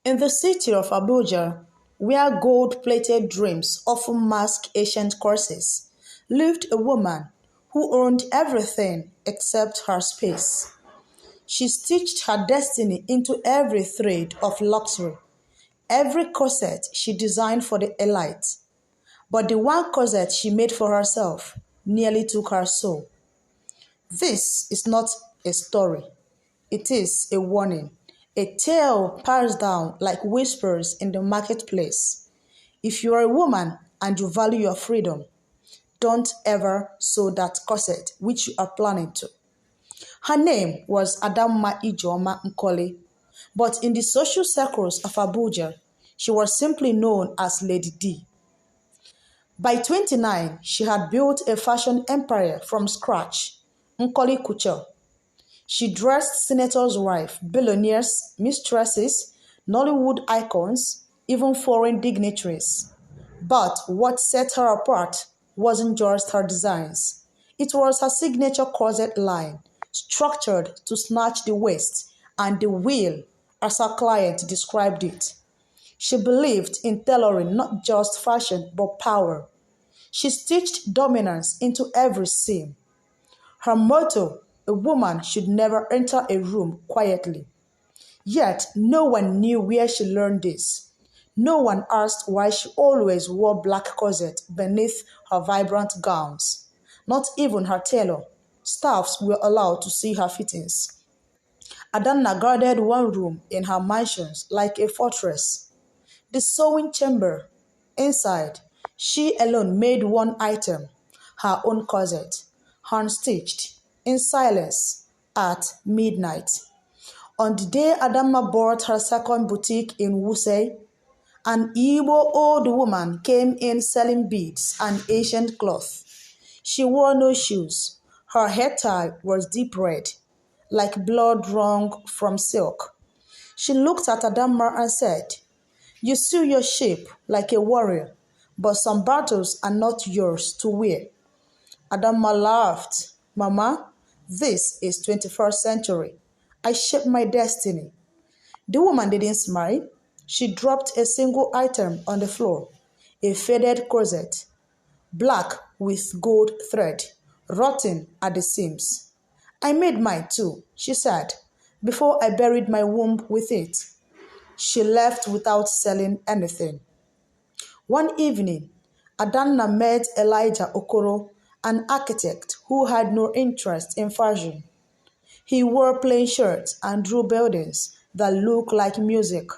In the city of Abuja, where gold-plated dreams often mask ancient curses, lived a woman who owned everything except her space. She stitched her destiny into every thread of luxury, every corset she designed for the elite. But the one corset she made for herself nearly took her soul. This is not a story, it is a warning, a tale passed down like whispers in the marketplace. If you are a woman and you value your freedom, don't ever sew that corset which you are planning to. Her name was Adamma Ijoma Nkoli, but in the social circles of Abuja, she was simply known as Lady D. By 29, she had built a fashion empire from scratch, Nkoli Couture. She dressed senators' wives, billionaires, mistresses, Nollywood icons, even foreign dignitaries. But what set her apart wasn't just her designs. It was her signature corset line, structured to snatch the waist and the wheel, as her client described it. She believed in tailoring not just fashion but power. She stitched dominance into every seam. Her motto, a woman should never enter a room quietly. Yet no one knew where she learned this. No one asked why she always wore black corset beneath her vibrant gowns. Not even her tailor. Staffs were allowed to see her fittings. Adanna guarded one room in her mansions like a fortress. The sewing chamber. Inside, she alone made one item, her own corset, hand-stitched, in silence, at midnight. On the day Adamma bought her second boutique in Wuse, an Igbo old woman came in selling beads and ancient cloth. She wore no shoes. Her hair tie was deep red, like blood wrung from silk. She looked at Adamma and said, "You sew your shape like a warrior, but some battles are not yours to wear." Adamma laughed. "Mama, this is 21st century. I shape my destiny." The woman didn't smile. She dropped a single item on the floor, a faded corset, black with gold thread, rotten at the seams. "I made mine too," she said, "before I buried my womb with it." She left without selling anything. One evening, Adanna met Elijah Okoro, an architect who had no interest in fashion. He wore plain shirts and drew buildings that looked like music.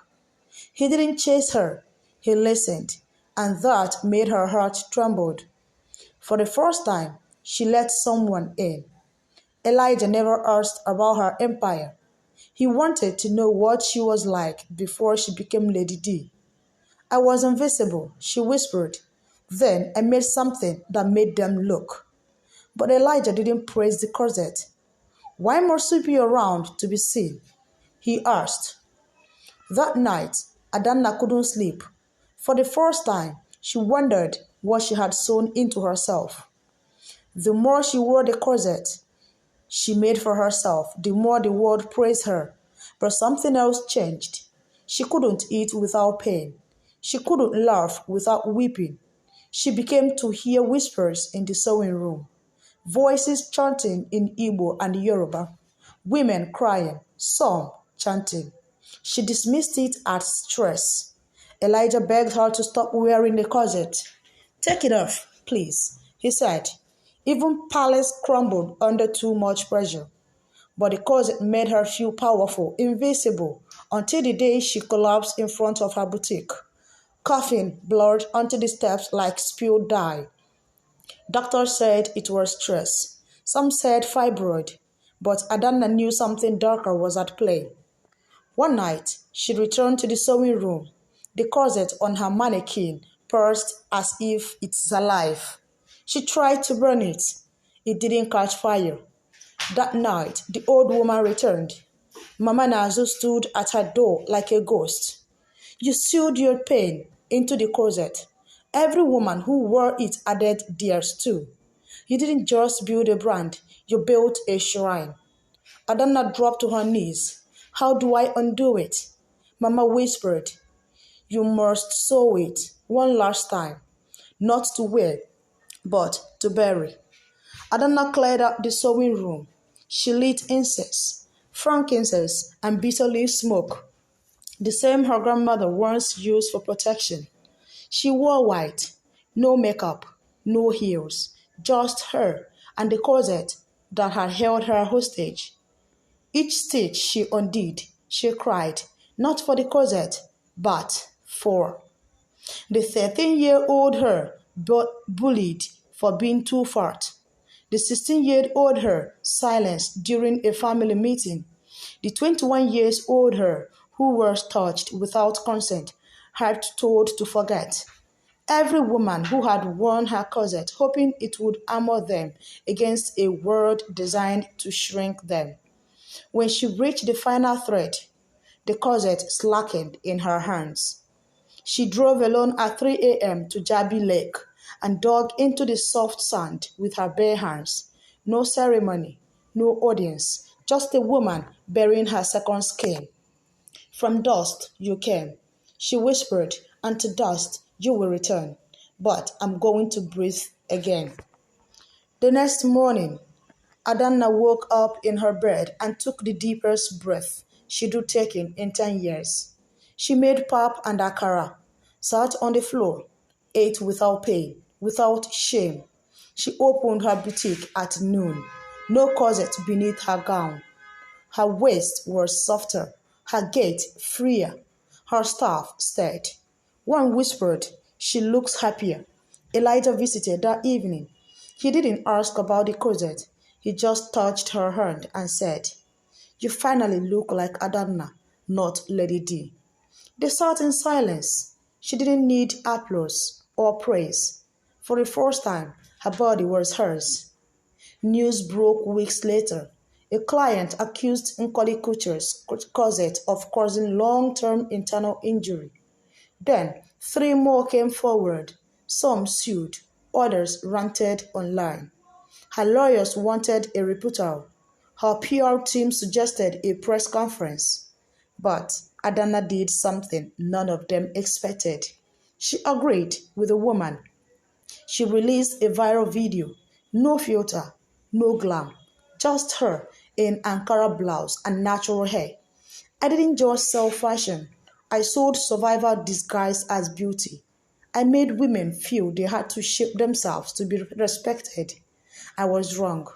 He didn't chase her, he listened, and that made her heart tremble. For the first time, she let someone in. Elijah never asked about her empire. He wanted to know what she was like before she became Lady D. "I was invisible," she whispered. "Then I made something that made them look." But Elijah didn't praise the corset. "Why must we be around to be seen?" he asked. That night, Adanna couldn't sleep. For the first time, she wondered what she had sewn into herself. The more she wore the corset she made for herself, the more the world praised her. But something else changed. She couldn't eat without pain. She couldn't laugh without weeping. She began to hear whispers in the sewing room, voices chanting in Igbo and Yoruba, women crying, some chanting. She dismissed it as stress. Elijah begged her to stop wearing the corset. "Take it off, please," he said. Even palace crumbled under too much pressure. But the corset made her feel powerful, invincible, until the day she collapsed in front of her boutique, coughing blood onto the steps like spilled dye. Doctors said it was stress. Some said fibroid. But Adanna knew something darker was at play. One night, she returned to the sewing room, the corset on her mannequin pursed as if it's alive. She tried to burn it. It didn't catch fire. That night, the old woman returned. Mama Nazo stood at her door like a ghost. "You sewed your pain into the corset. Every woman who wore it added theirs too. You didn't just build a brand, you built a shrine." Adana dropped to her knees. "How do I undo it?" Mama whispered, "You must sew it one last time, not to wear, but to bury." Adana cleared out the sewing room. She lit incense, frankincense, and bitter leaf smoke, the same her grandmother once used for protection. She wore white, no makeup, no heels, just her and the corset that had held her hostage. Each stitch she undid, she cried, not for the corset, but for the 13-year-old her bullied for being too fat, the 16-year-old her silenced during a family meeting, the 21-year-old her who was touched without consent, had told to forget. Every woman who had worn her corset hoping it would armor them against a world designed to shrink them. When she reached the final thread, the corset slackened in her hands. She drove alone at 3 a.m. to Jabi Lake and dug into the soft sand with her bare hands. No ceremony, no audience, just a woman burying her second skin. "From dust you came," she whispered, "and to dust you will return. But I'm going to breathe again." The next morning, Adana woke up in her bed and took the deepest breath she'd taken in 10 years. She made pap and akara, sat on the floor, ate without pain, without shame. She opened her boutique at noon, no corset beneath her gown. Her waist was softer, her gait freer. Her staff stared. One whispered, "She looks happier." Elijah visited that evening. He didn't ask about the corset. He just touched her hand and said, "You finally look like Adana, not Lady D." They sat in silence. She didn't need applause or praise. For the first time, her body was hers. News broke weeks later. A client accused Nkoli Couture's corset of causing long-term internal injury. Then, 3 more came forward. Some sued, others ranted online. Her lawyers wanted a rebuttal. Her PR team suggested a press conference. But Adana did something none of them expected. She agreed with the woman. She released a viral video. No filter, no glam. Just her in Ankara blouse and natural hair. "I didn't just sell fashion. I sold survival disguised as beauty. I made women feel they had to shape themselves to be respected. I was wrong.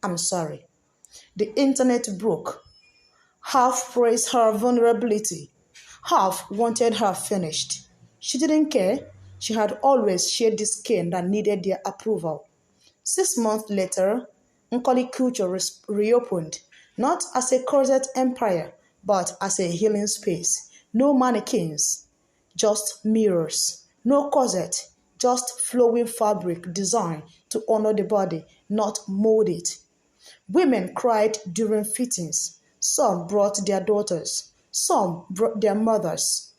I'm sorry." The internet broke. Half praised her vulnerability, half wanted her finished. She didn't care. She had always shared the skin that needed their approval. 6 months later, Nkoli Couture reopened, not as a corset empire, but as a healing space. No mannequins, just mirrors. No corset, just flowing fabric designed to honor the body, not mold it. Women cried during fittings. Some brought their daughters. Some brought their mothers.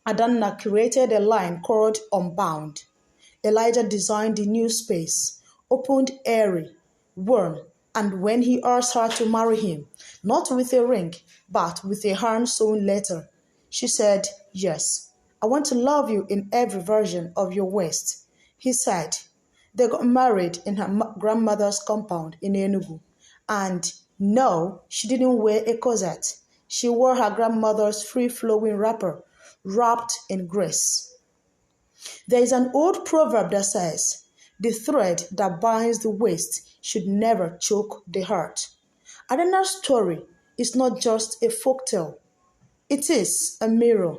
Adana created a line called Unbound. Elijah designed the new space, opened, airy, warm, and when he asked her to marry him, not with a ring, but with a hand-sewn letter, she said, "Yes, I want to love you in every version of your waist." He said. They got married in her grandmother's compound in Enugu. And no, she didn't wear a corset. She wore her grandmother's free-flowing wrapper, wrapped in grace. There is an old proverb that says, "The thread that binds the waist should never choke the heart." Adana's story is not just a folktale. It is a mirror.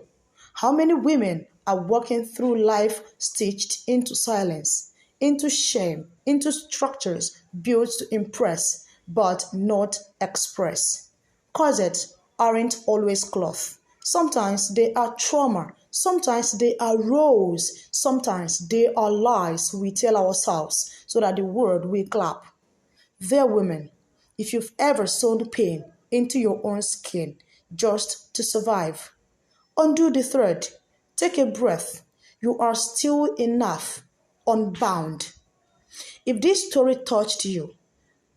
How many women are walking through life stitched into silence, into shame, into structures built to impress but not express? Corsets aren't always cloth. Sometimes they are trauma. Sometimes they are roles. Sometimes they are lies we tell ourselves so that the world will clap. Dear women, if you've ever sewn pain into your own skin just to survive, undo the thread. Take a breath. You are still enough. Unbound. If this story touched you,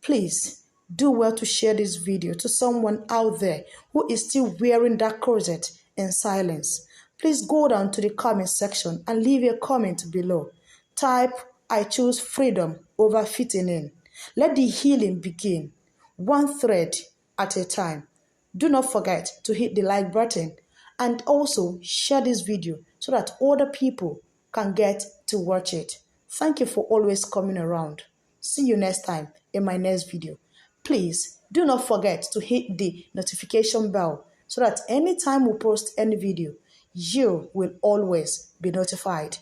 please do well to share this video to someone out there who is still wearing that corset in silence. Please go down to the comment section and leave a comment below. Type, I choose freedom over fitting in. Let the healing begin, one thread at a time. Do not forget to hit the like button and also share this video so that other people can get to watch it. Thank you for always coming around. See you next time in my next video. Please do not forget to hit the notification bell so that anytime we post any video, you will always be notified.